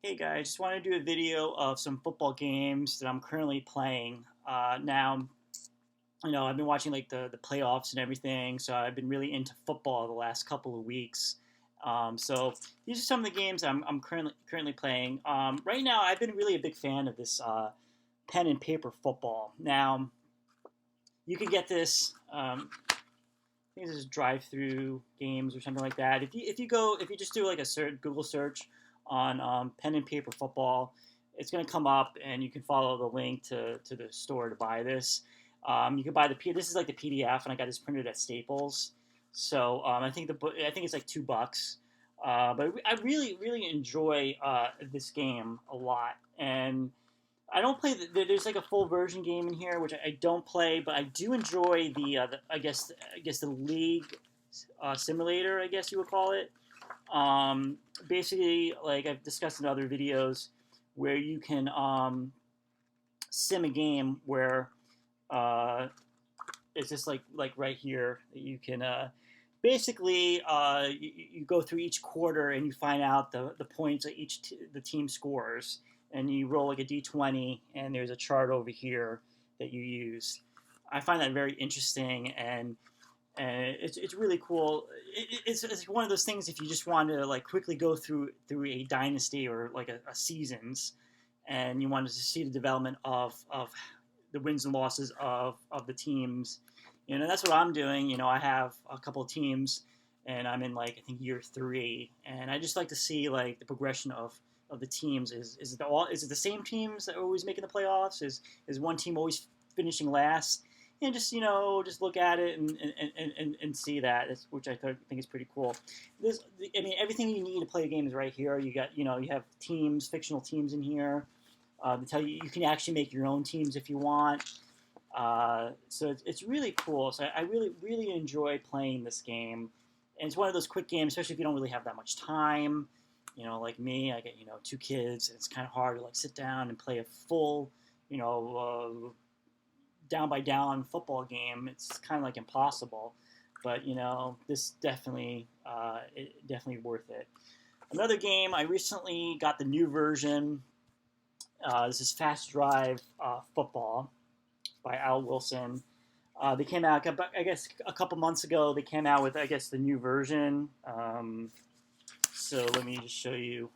Hey guys, just want to do a video of some football games that I'm currently playing. Now, I've been watching like the playoffs and everything, so I've been really into football the last couple of weeks. So these are some of the games I'm currently playing. Right now, I've been really a big fan of this pen and paper football. Now, you could get this. I think this is drive-through games or something like that. If you just do like a Google search on pen and paper football, it's going to come up, and you can follow the link to the store to buy this. You can buy this is like the PDF, and I got this printed at Staples. So I think it's like $2. But I really enjoy this game a lot, and I don't play. There's like a full version game in here, which I don't play, but I do enjoy the I guess the league simulator, I guess you would call it. Basically, like I've discussed in other videos, where you can sim a game where uh, it's just like right here. You can basically you go through each quarter and you find out the points that the team scores, and you roll like a d20, and there's a chart over here that you use. I find that very interesting, and it's really cool. It's one of those things, if you just want to like quickly go through a dynasty or like a seasons, and you wanted to see the development of the wins and losses of the teams. That's what I'm doing. I have a couple of teams, and I'm in like I think year 3, and I just like to see like the progression of the teams. Is it the same teams that are always making the playoffs? Is one team always finishing last? And just look at it and see that, which think is pretty cool. Everything you need to play a game is right here. You have teams, fictional teams in here. They tell you can actually make your own teams if you want. So it's really cool. So I really enjoy playing this game, and it's one of those quick games, especially if you don't really have that much time. Like me, I get 2 kids, and it's kind of hard to like sit down and play a full, down by down football game. It's kind of like impossible, but this definitely worth it. Another game, I recently got the new version. This is Fast Drive Football by Al Wilson. They came out, I guess, a couple months ago. They came out with, I guess, the new version. So let me just show you.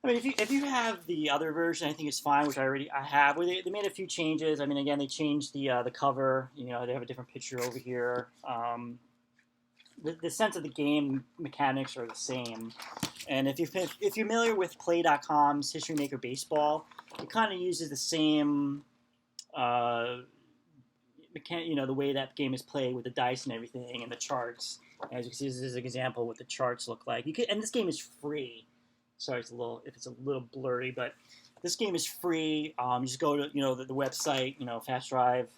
If you have the other version, I think it's fine, which I have. Well, they made a few changes. Again, they changed the cover. They have a different picture over here. The sense of the game mechanics are the same. And if you're familiar with Play.com's History Maker Baseball, it kind of uses the same the way that game is played with the dice and everything and the charts. As you can see, this is an example of what the charts look like. And this game is free. Sorry, if it's a little blurry, but this game is free. You just go to the website, Fast Drive,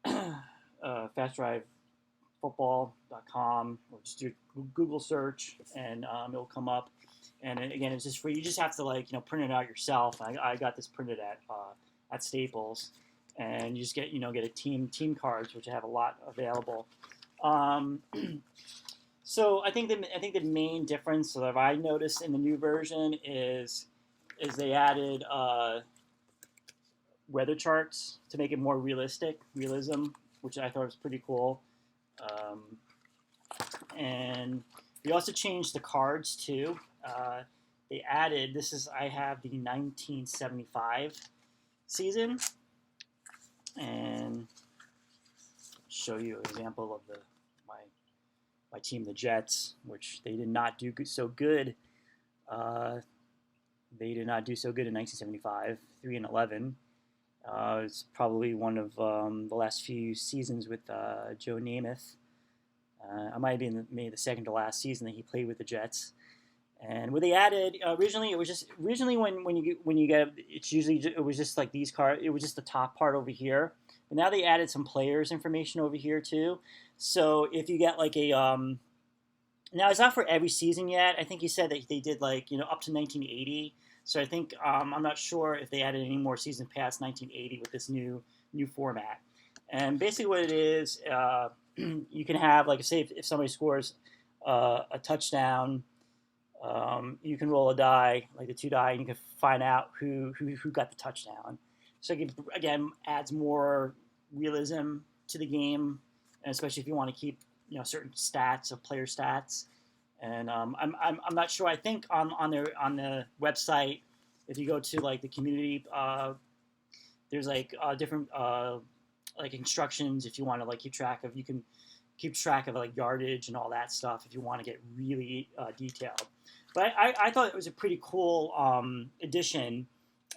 fastdrivefootball.com, or just do Google search, and it'll come up. And again, it's just free. You just have to print it out yourself. I got this printed at Staples, and you just get a team cards, which I have a lot available. So I think the main difference that I noticed in the new version is they added weather charts to make it more realism, which I thought was pretty cool. And we also changed the cards too. They added I have the 1975 season, and show you an example of my team, the Jets, which they did not do so good. They did not do so good in 1975, 3-11. It's probably one of the last few seasons with Joe Namath. I might have been maybe the second to last season that he played with the Jets. And what they added originally, when you get it was just like these cards. It was just the top part over here. But now they added some players' information over here too. So if you get like a now it's not for every season yet. I think he said that they did up to 1980. So I think I'm not sure if they added any more seasons past 1980 with this new format. And basically what it is, you can have say if somebody scores a touchdown, you can roll a die, like the 2 die, and you can find out who got the touchdown. So again, adds more realism to the game, and especially if you want to keep certain stats of player stats. And I'm not sure. I think on the website, if you go to like the community, there's like different like instructions if you want to like keep track of. You can keep track of like yardage and all that stuff if you want to get really detailed. But I thought it was a pretty cool addition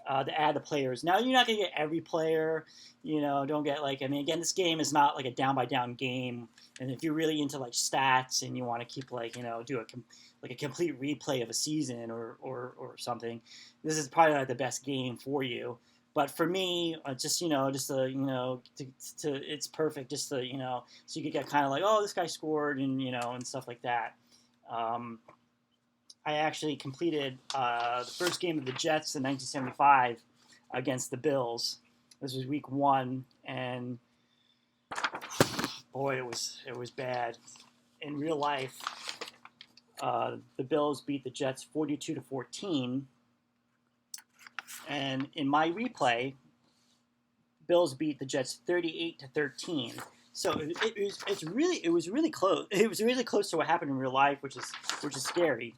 to add the players. Now you're not gonna get every player. Don't get like, I mean, again, this game is not like a down by down game. And if you're really into like stats and you want to keep like do a complete replay of a season or something, this is probably not the best game for you. But for me, just it's perfect. Just so you could get kind of like, oh, this guy scored and stuff like that. I actually completed the first game of the Jets in 1975 against the Bills. This was week 1, and boy, it was bad. In real life, the Bills beat the Jets 42-14, and in my replay, Bills beat the Jets 38-13. So it was really close. It was really close to what happened in real life, which is scary.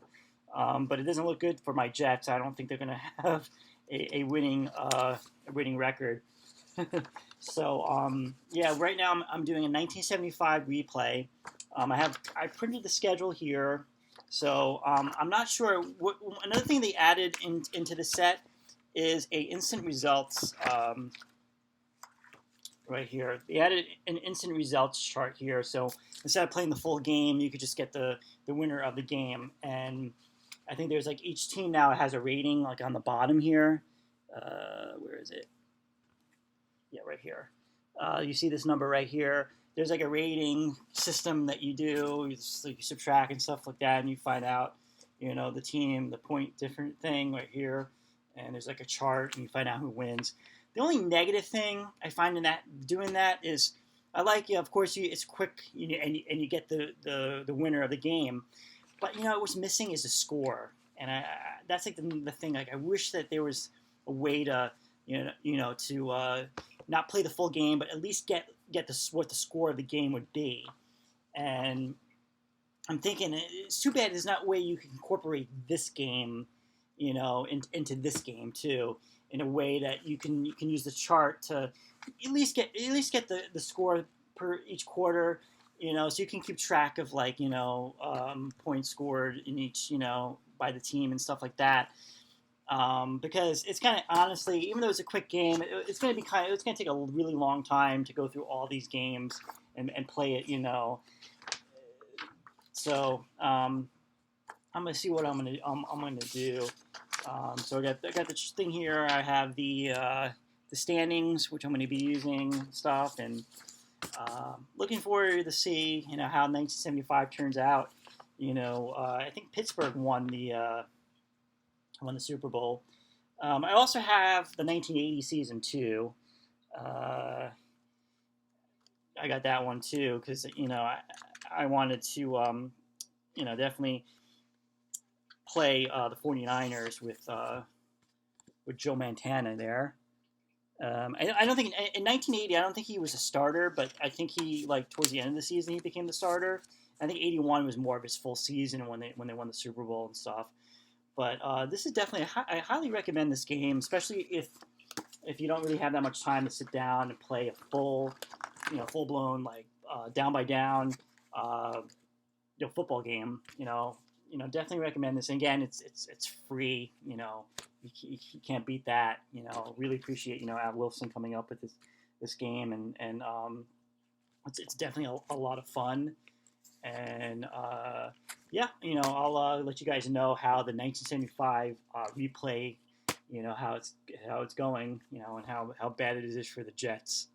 But it doesn't look good for my Jets. I don't think they're going to have a winning record. So yeah, right now I'm doing a 1975 replay. I printed the schedule here, so I'm not sure. Another thing they added into the set is a instant results. Right here, they added an instant results chart here. So instead of playing the full game, you could just get the winner of the game. And I think there's like each team now has a rating like on the bottom here. Where is it? Yeah, right here. You see this number right here. There's like a rating system that you do. You subtract and stuff like that, and you find out, the team, the point different thing right here. And there's like a chart, and you find out who wins. The only negative thing I find in doing that is I like, of course, it's quick, and you get the winner of the game. But what's missing is a score, and that's like the thing. Like I wish that there was a way to to not play the full game, but at least get what the score of the game would be. And I'm thinking it's too bad there's not a way you can incorporate this game, into this game too, in a way that you can use the chart to at least get the score per each quarter, so you can keep track of like points scored in each by the team and stuff like that. Because it's kind of honestly, even though it's a quick game, it's going to take a really long time to go through all these games and play it, So I'm gonna see what I'm gonna do. So I got the thing here. I have the standings, which I'm going to be using stuff, and looking forward to see how 1975 turns out. I think Pittsburgh won the Super Bowl. I also have the 1980 season too. I got that one too because I wanted to definitely play the 49ers with Joe Montana there. I don't think in 1980 I don't think he was a starter, but I think he towards the end of the season he became the starter. I think 81 was more of his full season when they won the Super Bowl and stuff. But this is definitely I highly recommend this game, especially if you don't really have that much time to sit down and play a full blown down by down football game. Definitely recommend this. And again, it's free. You can't beat that. Really appreciate Al Wilson coming up with this game, and it's definitely a lot of fun. And yeah, I'll let you guys know how the 1975 replay, how it's going, and how bad it is for the Jets.